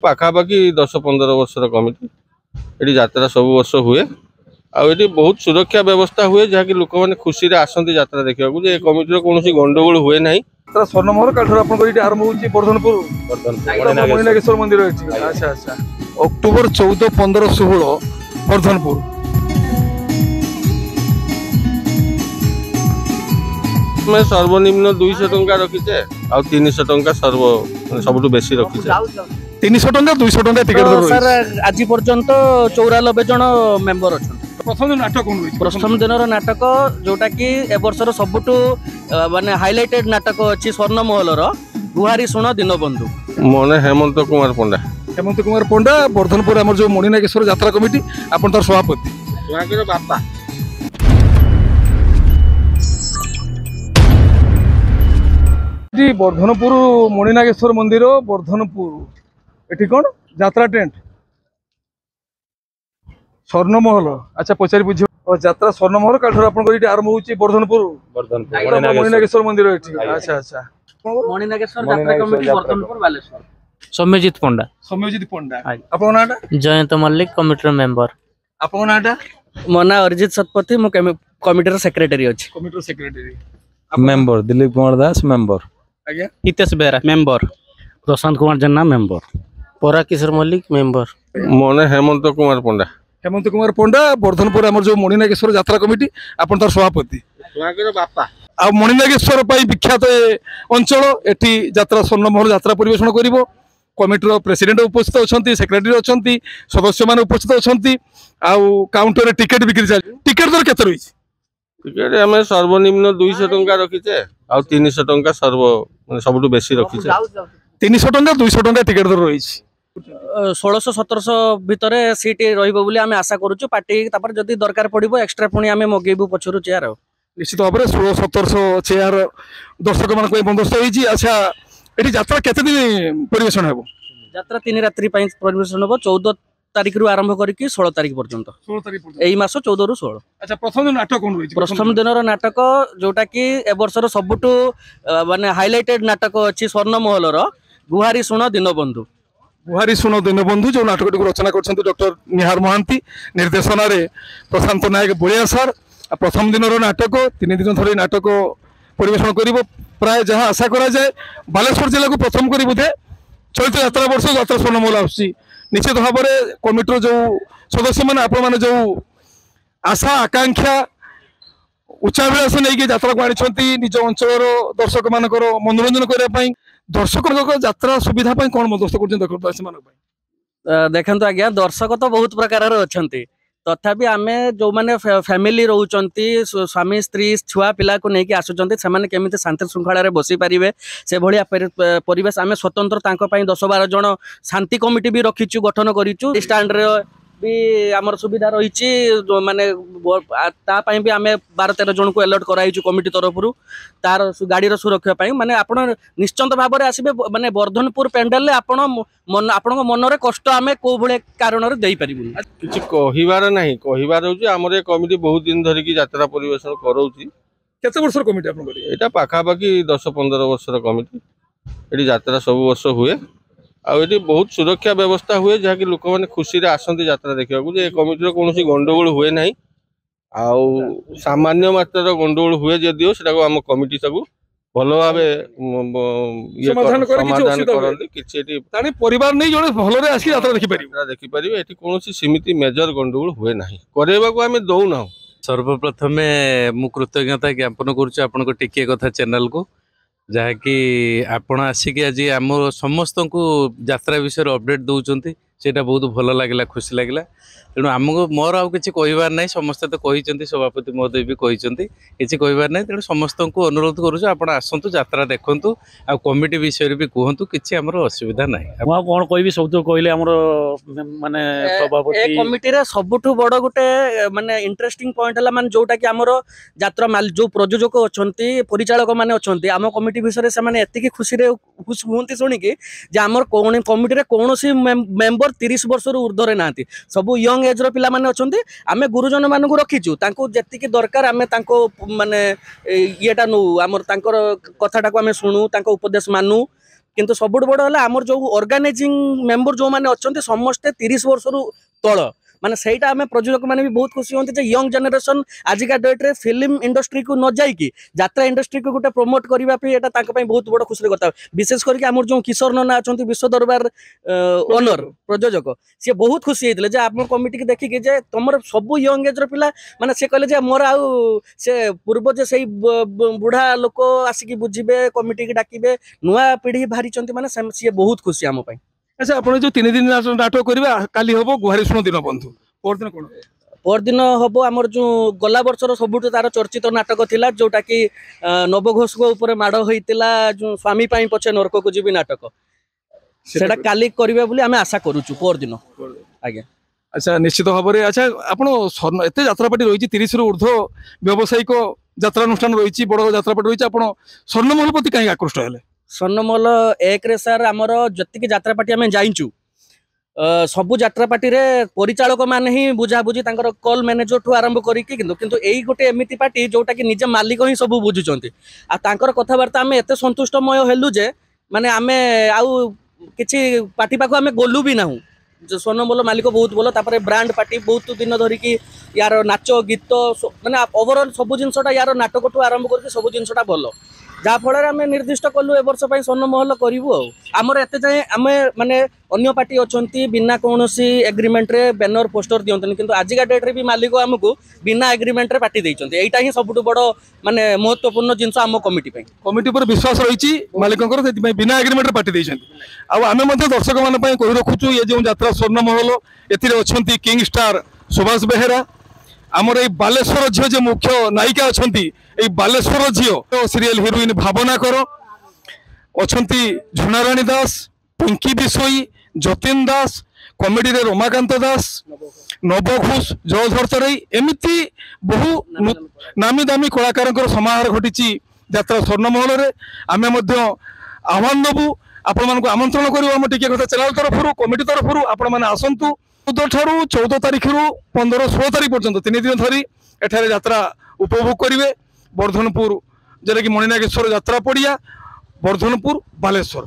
पाखापाखि 10-15 वर्षर committee ये यात्रा सब वर्ष हुए आउे बहुत सुरक्षा व्यवस्था हुए जहाँकि लोक मैंने खुशी आसती यात्रा देखा कमिटी कौन गंडगोल हुए ना। स्वर्णमहल काठर आरंभ होती वर्धनपुर मणिनागेश्वर मंदिर। अच्छा अच्छा अक्टोबर 14, 15, 16 वर्धनपुर। मैं सर्वनिम्न 200 टंका रखीचे आ 300 टंका सबुठ बेसी रखीचे। 300 टंका 200 टंका टिकट सर आज पर्यंत 94 जन मेंबर अच्छा। प्रथम दिन नाटक प्रथम दिन नाटक जोटा कि ए वर्षर सबुठ माने हाइलाइटेड नाटक अच्छी स्वर्णमहल गुहारी शुण दीनबंधु मन हेमंत कुमार पंडा। हेमंत कुमार पंडा वर्धनपुर आम जो मणिनागेश्वर यात्रा कमिटी आपन तार सभापति बापा। वर्धनपुर मणिनागेश्वर मंदिर वर्धनपुर एटी कौन यात्रा टेंट स्वर्णमहल। अच्छा पचारि बुझ यात्रा स्वर्णमहल काठर आरंभ होती वर्धनपुर मणिनागेश्वर मंदिर। अच्छा अच्छा मणिनागेश्वर यात्रा कमिटी वर्धनपुर बालेश्वर। सौम्यजित पंडा। सौम्यजित पंडा आपन नाटा जयंत मल्लिक कमिटी मेंबर। आपन नाटा मो ना अरिजित शतपथी मो कमिटी सेक्रेटरी अछि। Committee secretary member Dilip Kumar Das member. आज्ञा हितेश बेरा मेंबर। प्रशांत कुमार जन्ना मेंबर। परा किशोर मल्लिक मेंबर। मन हेमंत कुमार पंडा। हेमंत कुमार पंडा वर्धनपुर आम जो मणिनागेश्वर यात्रा कमिटी आपन तार सभापति बापा। आ मणिनागेश्वर विख्यात अंचल एटी यात्रा स्वर्णमहल यात्रा परिवेषण करिवो। कमिटीर प्रेसिडेंट उपस्थित अच्छा सेक्रेटरी अच्छा सदस्य मान उपस्थित अच्छा काउंटर टिकेट बिक्री चल टिकेट दर केते रही टिकेट आम सर्वनिम्न 200 टंका रखीचे आ 300 टंका सबुठ बेसी रखीचे। 300 टंका 200 टंका टिकेट दर रही 1600-1700 भितर सीट रही आशा करूँ पार्टी जदि दरकार पड़ो एक्सट्रा पुणी आम मगेबू पछरू चेयर। निश्चित भाव में 1600-1700 चेयर दर्शक मान बंदोबस्त होती। अच्छा ये यात्रा केते दिन परिवेषण हो? यात्रा 3 रात्रि परिवेषण हम 14 तारिख रु आरंभ करके 16 तारिख पर्यंत 16 तारिख यही मास 14 रु 16। अच्छा प्रथम दिन नाटक कौन रही? प्रथम दिन नाटक जोटा कि ए वर्षर सबुठ माने हाइलाइटेड नाटक अच्छी स्वर्णमहल गुहारी शुण दीनबंधु। गुहारी शुण दीनबंधु जो नाटक रचना कर डॉक्टर निहार महांती निर्देशन प्रशांत नायक बलिया सार। प्रथम दिन नाटक 3 दिन धरी नाटक परिवेषण कर प्राय जहाँ आशा करा जाए बालेश्वर जिला को प्रथम कर बोधे चलित यात्रा वर्ष यात्रा स्वर्णमहल आसुची। निश्चित भाव में कमिटर जो सदस्य मैंने आपण मैंने जो आशा आकांक्षा उच्चाभिलाष नहीं यात्रा को आनी निज अंचल दर्शक मान मनोरंजन करने दर्शक यात्रा सुविधा कौन बंदोबस्त कर देखो आज्ञा दर्शक तो बहुत प्रकार अच्छा तथापि आमे जो माने फैमिली रोचंती स्वामी स्त्री छुआ पिला को लेकिन आसुचंती से माने केमिति शांति श्रृंखला रे बसी पारिबे से भलिया परिवेश आमे स्वतंत्र तांको पई 10-12 जन शांति कमिटी भी रखिचु गठन करिचु। स्टैंड रे भी आमर सुविधा रही माने तापाई भी आम 12-13 जन को अलर्ट कराइचु कमिटी तरफ तार गाड़ी सुरक्षा पाई माने आपण निश्चिंत भाव में आसबे माने वर्धनपुर पेंडाल आपण मन कष्ट आम कौ भाई कारण दे पारिबुनी किछि कहिबार नाही। कहिबार होची हमर ए कमिटी बहुत दिन धरि की यात्रा परिवेषण करौची। केते वर्षर कमिटी आपन करी? एटा पाखापाखि 10-15 वर्षर कमिटी ये यात्रा सब वर्ष हुए आउे बहुत सुरक्षा व्यवस्था हुए जहाँकि लोक मैंने खुशी आसती यात्रा देखा कमिटी कौन गंडगोल हुए ना। सामान्य मात्रा गंडगोल हुए जदिव से आम कमिटी सब भल भाव समाधान करते परिवार नहीं जड़े भल देखिपारे ये कौन सीमित मेजर गंडगोल हुए ना करवाक आम दौना। सर्वप्रथमे मु कृतज्ञता ज्ञापन करुच्ची आपण टिके कथा चैनल को जहाँकि आपण आसिक आज आम समस्त को यात्रा विषय अपडेट दौरान से बहुत भल लगे खुशी लगे तेणु आमको मोर आउ कि कहार ना समस्ते तो कहते सभापति महोदय भी कहते किसी कहार ना तेणु समस्त को अनुरोध करूँ आसतु यात्रा देखु आ कमिटी विषय भी कहतु कि आम असुविधा ना कौन कह सब तो कहले माने सभापति कमिटी रे सबुठु बड़ गोटे माने इंटरेस्टिंग पॉइंट है माने जोटा कि आमर यात्रा जो प्रयोजक अच्छा परिचालक मैंने अच्छा आम कमिटी विषय से मैंने एति खुशी हूँ शुणिकी आमर कमिटी रे कौन मेंबर 30 वर्ष ऊर्धरे ना सब यंग एज पिला माने अच्छा आम गुरुजन मानक रखीचु जी दरकार आम माने येटा नौ आमर कथाटा को आम शुणु उपदेश मानु किंतु सबुठ बड़ है आमर जो ऑर्गेनाइजिंग मेंबर जो मैंने अच्छा समस्ते 30 वर्ष तल माने सहीटा आम प्रयोजक मैंने भी बहुत खुशी होती यंग जनरेशन आजिका डेट रे फिल्म इंडस्ट्री को न जाइकी यात्रा इंडस्ट्री को गोटे प्रमोट करने बहुत बड़ खुशी कथा विशेष करके आम जो किशोर नना अच्छा विश्व दरबार ओनर प्रयोजक सी बहुत खुशी होते आम कमिटी की देखिकी जे तुम सब यंग एज पिला माने से कहले मोर आउ से पूर्व जे से बुढ़ा लोक आसिक बुझे कमिटी की डाकिबे नुआ पीढ़ी बाहरी माने सी बहुत खुशी आम अच्छा आप जो 3 दिन नाटक करेंगे काली हम गुहारी शुण दिन बंधु परदिन कौन परदिन हम आमर जो गला वर्षर सबुठ तार चर्चित नाटक थिला जोटा कि नवघोष ऊपर माड़ होता जो स्वामी पछे नरक को जीवी नाटक सेटा काली करिवे बोली आमे आशा करूछु परदिन आज्ञा अच्छा निश्चित भाव में अच्छा आपण एत यात्रापाटी रही 30 रु ऊर्ध्व व्यावसायिक यात्रानुष्ठान रही बड़ यात्रापाटी रही आप स्वर्णमहल प्रति कहीं आकृष्ट हेले स्वर्णमहल एक रे सर आमर जति यात्रापाटी आम जाइचु सबु यात्रापाटी रे परिचालक माने ही बुझाबुझी कॉल मैनेजर ठू आरंभ करिकी किंतु एई गोटे एमिति पार्टी जोटा कि निजे मालिक ही सब बुझुचंती आ तांकर कथाबार्ता आम एते संतुष्टमय हेलु जे माने आमे आउ किछि पार्टी पाखु आमे गोलु भी नाहु स्वर्णमहल मालिक बहुत भल तापर ब्रांड पार्टी बहुत दिन धरिकी यार नाच गीत माने ओवरऑल सब जिनसटा यार नाटक ठू आरंभ करके सब जिनसटा भल जहाँफल आम निर्दिष्ट कलु ए वर्ष स्वर्णमहल करूँ आमर एत जाए आम माने अन्य पार्टी अच्छा बिना कौन एग्रीमेंट रे बैनर पोस्टर दिखते किंतु आजिका डेट रे भी मालिक आमको बिना एग्रीमेंट रे पार्टी देइछन्ते एटा ही सबुठ बड़ माने महत्वपूर्ण जिनस आम कमिटी कमिटी पर विश्वास रही मालिक बिना एग्रीमेंट रे पार्टी देइछन्ते आम दर्शक मान कही रखुचु ये जो यात्रा Swarnamahal a king star Subhash Behera आमर ये बालेश्वर झील जो मुख्य नायिका अच्छा बालेश्वर झील सीरियल हिरोइन भावना कर अच्छा झुनाराणी दास पिंकी बिशोई जतिन दास कमेडी रे रमाकांत दास नवघोष जयधर तराई एमती बहु नामी दामी कलाकार समाहार घटी यात्रा स्वर्णमहल आम आह्वान देवु आपण आमंत्रण करूँ आम टिके कथा चैनल तरफ कमिटी तरफ आपण मैंने आसतु 14 तारीख रु 15-16 तारीख पर्यंत 3 दिन धरी एठारे यात्रा उपभोग करेंगे वर्धनपुर जेटा कि मणिनागेश्वर यात्रा पड़िया वर्धनपुर बालेश्वर।